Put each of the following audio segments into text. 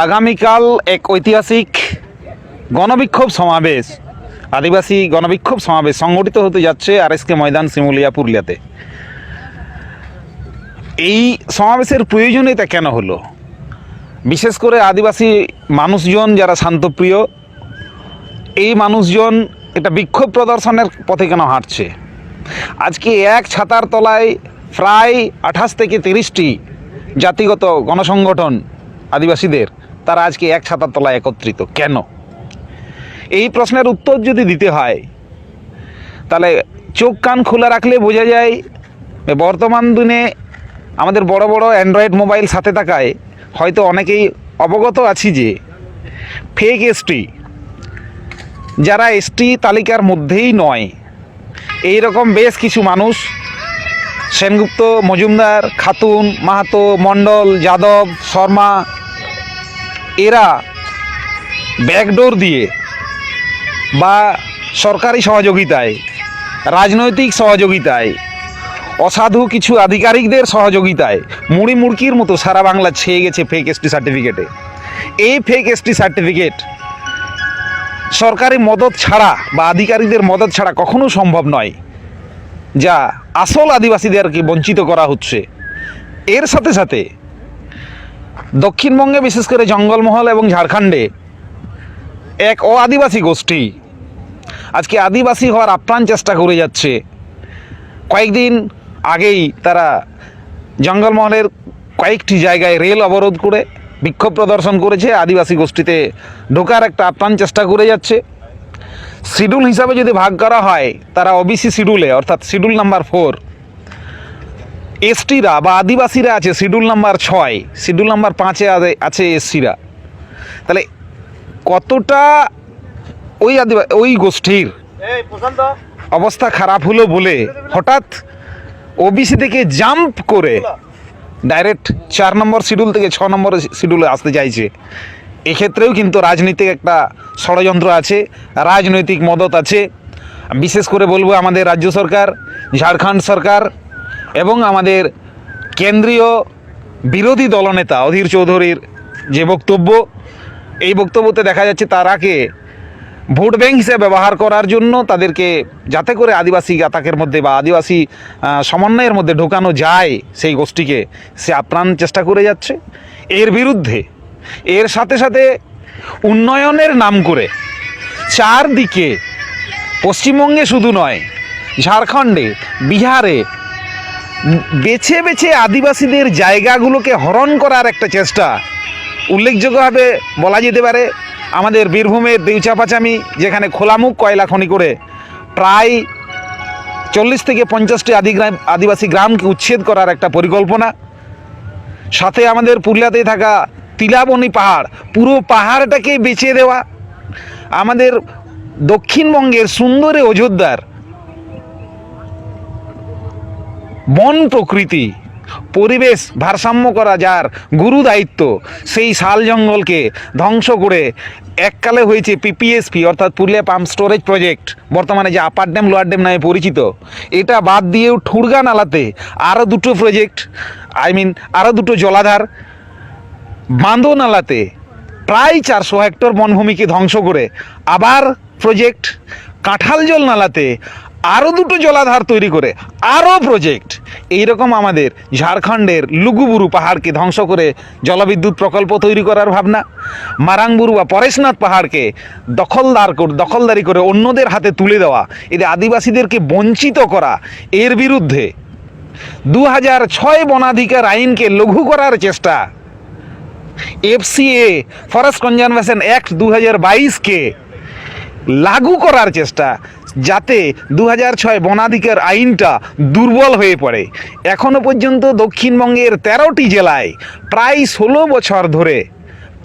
আগামীকাল এক ঐতিহাসিক গণবিক্ষোভ সমাবেশ, আদিবাসী গণবিক্ষোভ সমাবেশ সংগঠিত হতে যাচ্ছে আরএসকে ময়দান শিমুলিয়া পুরুলিয়াতে। এই সমাবেশের প্রয়োজনীয়তা কেন হলো? বিশেষ করে আদিবাসী মানুষজন যারা শান্তপ্রিয়, এই মানুষজন এটা বিক্ষোভ প্রদর্শনের পথে কেন হাঁটছে? আজকে এক ছাতার তলায় প্রায় 28 থেকে 30টি জাতিগত গণসংগঠন আদিবাসীদের, তারা আজকে এক ছাতার তলায় একত্রিত কেন? এই প্রশ্নের উত্তর যদি দিতে হয় তাহলে চোখ কান খোলা রাখলে বোঝা যায় বর্তমান দিনে আমাদের বড় বড় অ্যান্ড্রয়েড মোবাইল সাথে থাকায় হয়তো অনেকেই অবগত আছি যে ফেক এসটি, যারা এসটি তালিকার মধ্যেই নয়, এই রকম বেশ কিছু মানুষ, সেনগুপ্ত, মজুমদার, খাতুন, মাহাতো, মণ্ডল, যাদব, শর্মা, এরা ব্যাকডোর দিয়ে বা সরকারি সহযোগিতায়, রাজনৈতিক সহযোগিতায়, অসাধু কিছু আধিকারিকদের সহযোগিতায় মুড়ি মুড়কির মতো সারা বাংলা ছেয়ে গেছে ফেক এসটি সার্টিফিকেটে। এই ফেক এসটি সার্টিফিকেট সরকারি মদত ছাড়া বা আধিকারিকদের মদত ছাড়া কখনো সম্ভব নয়, যা আসল আদিবাসীদেরকে বঞ্চিত করা হচ্ছে। এর সাথে সাথে দক্ষিণবঙ্গে, বিশেষ করে জঙ্গলমহল এবং ঝাড়খণ্ডে এক আদিবাসী গোষ্ঠী আজকে আদিবাসী হওয়ার আপ্রাণ চেষ্টা করে যাচ্ছে। কয়েকদিন আগেই তারা জঙ্গলমহলের কয়েকটি জায়গায় রেল অবরোধ করে বিক্ষোভ প্রদর্শন করেছে, আদিবাসী গোষ্ঠীতে ঢোকার একটা আপ্রাণ চেষ্টা করে যাচ্ছে। শিডিউল হিসাবে যদি ভাগ করা হয়, তারা ওবিসি শিডিউলে, অর্থাৎ শিডিউল নাম্বার 4, এসটিরা বা আদিবাসীরা আছে শিডিউল নাম্বার 6, শিডিউল নাম্বার 5-এ আছে এসসিরা। তাহলে কতটা ওই গোষ্ঠীর অবস্থা খারাপ হলো বলে হঠাৎ ওবিসি থেকে জাম্প করে ডাইরেক্ট 4 নম্বর শিডিউল থেকে 6 নম্বর শিডিউলে আসতে চাইছে। এক্ষেত্রেও কিন্তু রাজনীতিক একটা ষড়যন্ত্র আছে, রাজনৈতিক মদত আছে। বিশেষ করে বলবো আমাদের রাজ্য সরকার, ঝাড়খণ্ড সরকার এবং আমাদের কেন্দ্রীয় বিরোধী দলনেতা অধীর চৌধুরীর যে বক্তব্য, এই বক্তব্যতে দেখা যাচ্ছে তারাকে ভোট ব্যাংক হিসেবে ব্যবহার করার জন্য, তাদেরকে যাতে করে আদিবাসী গাতাকের মধ্যে বা আদিবাসী সমন্বয়ের মধ্যে ঢোকানো যায় সেই গোষ্ঠীকে, সে আপ্রাণ চেষ্টা করে যাচ্ছে। এর বিরুদ্ধে, এর সাথে সাথে উন্নয়নের নাম করে চারদিকে, পশ্চিমবঙ্গে শুধু নয়, ঝাড়খণ্ডে, বিহারে বেছে বেছে আদিবাসীদের জায়গাগুলোকে হরণ করার একটা চেষ্টা। উল্লেখযোগ্যভাবে বলা যেতে পারে আমাদের বীরভূমের দেউচাপাচামি, যেখানে খোলামুখ কয়লা খনি করে প্রায় 40 থেকে 50টি আদিবাসী গ্রামকে উচ্ছেদ করার একটা পরিকল্পনা। সাথে আমাদের পুরুলিয়াতে থাকা তিলাবনী পাহাড়, পুরো পাহাড়টাকে বেচে দেওয়া। আমাদের দক্ষিণবঙ্গের সুন্দরে অযোধ্যার বন প্রকৃতি পরিবেশ ভারসাম্য করা যার গুরু দায়িত্ব, সেই শাল জঙ্গলকে ধ্বংস করে এককালে হয়েছে পিপিএসপি, অর্থাৎ পুরুলিয়া পাম্প স্টোরেজ প্রজেক্ট, বর্তমানে যে আপার ড্যাম লোয়ার ড্যাম নামে পরিচিত। এটা বাদ দিয়েও ঠুরগা নালাতে আরও দুটো প্রজেক্ট, আরও দুটো জলাধার, বাঁধো নালাতে প্রায় 400 হেক্টর বনভূমিকে ধ্বংস করে আবার প্রজেক্ট, কাঁঠালজল নালাতে আরও দুটো জলাধার তৈরি করে আরও প্রজেক্ট। এইরকম আমাদের ঝাড়খণ্ডের লুগুবুরু পাহাড়কে ধ্বংস করে জলবিদ্যুৎ প্রকল্প তৈরি করার ভাবনা, মারাংবুরু বা পরেশনাথ পাহাড়কে দখলদারি করে অন্যদের হাতে তুলে দেওয়া, এদের আদিবাসীদেরকে বঞ্চিত করা। এর বিরুদ্ধে 2006 বনাধিকার আইনকে লঘু করার চেষ্টা, এফসিএ ফরেস্ট কনজারভেশন অ্যাক্ট 2022-কে লাগু করার চেষ্টা, যাতে 2006 বনাধিকার আইনটা দুর্বল হয়ে পড়ে। এখনো পর্যন্ত দক্ষিণবঙ্গের 13টি জেলায় প্রায় 16 বছর ধরে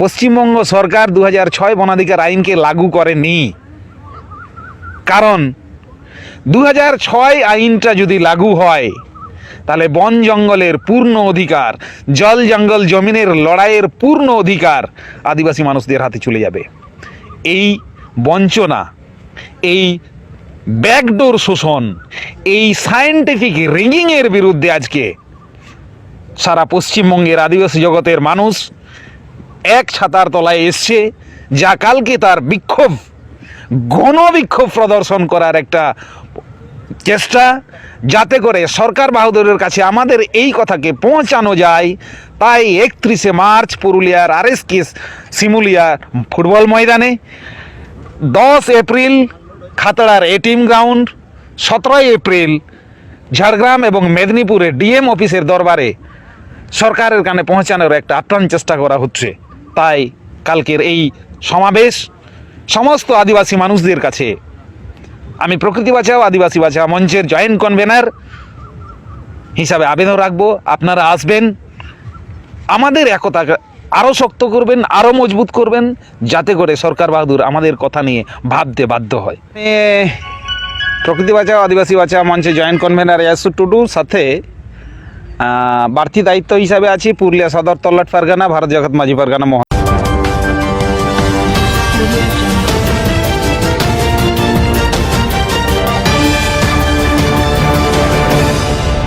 পশ্চিমবঙ্গ সরকার 2006 বনাধিকার আইনকে লাগু করেনি। কারণ 2006 আইনটা যদি লাগু হয়, তাহলে বন জঙ্গলের পূর্ণ অধিকার, জল জঙ্গল জমিনের লড়াইয়ের পূর্ণ অধিকার আদিবাসী মানুষদের হাতে চলে যাবে। এই বঞ্চনা, এই ব্যাকডোর শোষণ, এই সায়েন্টিফিক রিগিংয়ের বিরুদ্ধে আজকে সারা পশ্চিমবঙ্গের আদিবাসী জগতের মানুষ এক ছাতার তলায় এসছে, যা কালকে তার বিক্ষোভ, গণবিক্ষোভ প্রদর্শন করার একটা চেষ্টা, যাতে করে সরকার বাহাদুরের কাছে আমাদের এই কথাকে পৌঁছানো যায়। তাই 31শে মার্চ পুরুলিয়ার RSK শিমুলিয়া ফুটবল ময়দানে, 10 এপ্রিল খাতড়ার এটিএম গ্রাউন্ড, 17 এপ্রিল ঝাড়গ্রাম এবং মেদিনীপুরে DM অফিসের দরবারে সরকারের কানে পৌঁছানোর একটা আপ্রাণ চেষ্টা করা হচ্ছে। তাই কালকের এই সমাবেশ সমস্ত আদিবাসী মানুষদের কাছে আমি প্রকৃতি বাঁচাও আদিবাসী বাঁচাও মঞ্চের জয়েন্ট কনভেনার হিসাবে আবেদন রাখবো, আপনারা আসবেন, আমাদের একতা আরও শক্ত করবেন, আরও মজবুত করবেন, যাতে করে সরকার বাহাদুর আমাদের কথা নিয়ে ভাবতে বাধ্য হয়। প্রকৃতি বাঁচাও আদিবাসী বাঁচাও মঞ্চের জয়েন্ট কনভেনার ইয়াসু টুডুর সাথে বাড়তি দায়িত্ব হিসাবে আছি পুরুলিয়া সদর তল্লাট পারগানা ভারত জগৎ মাঝি পারগানা মহল।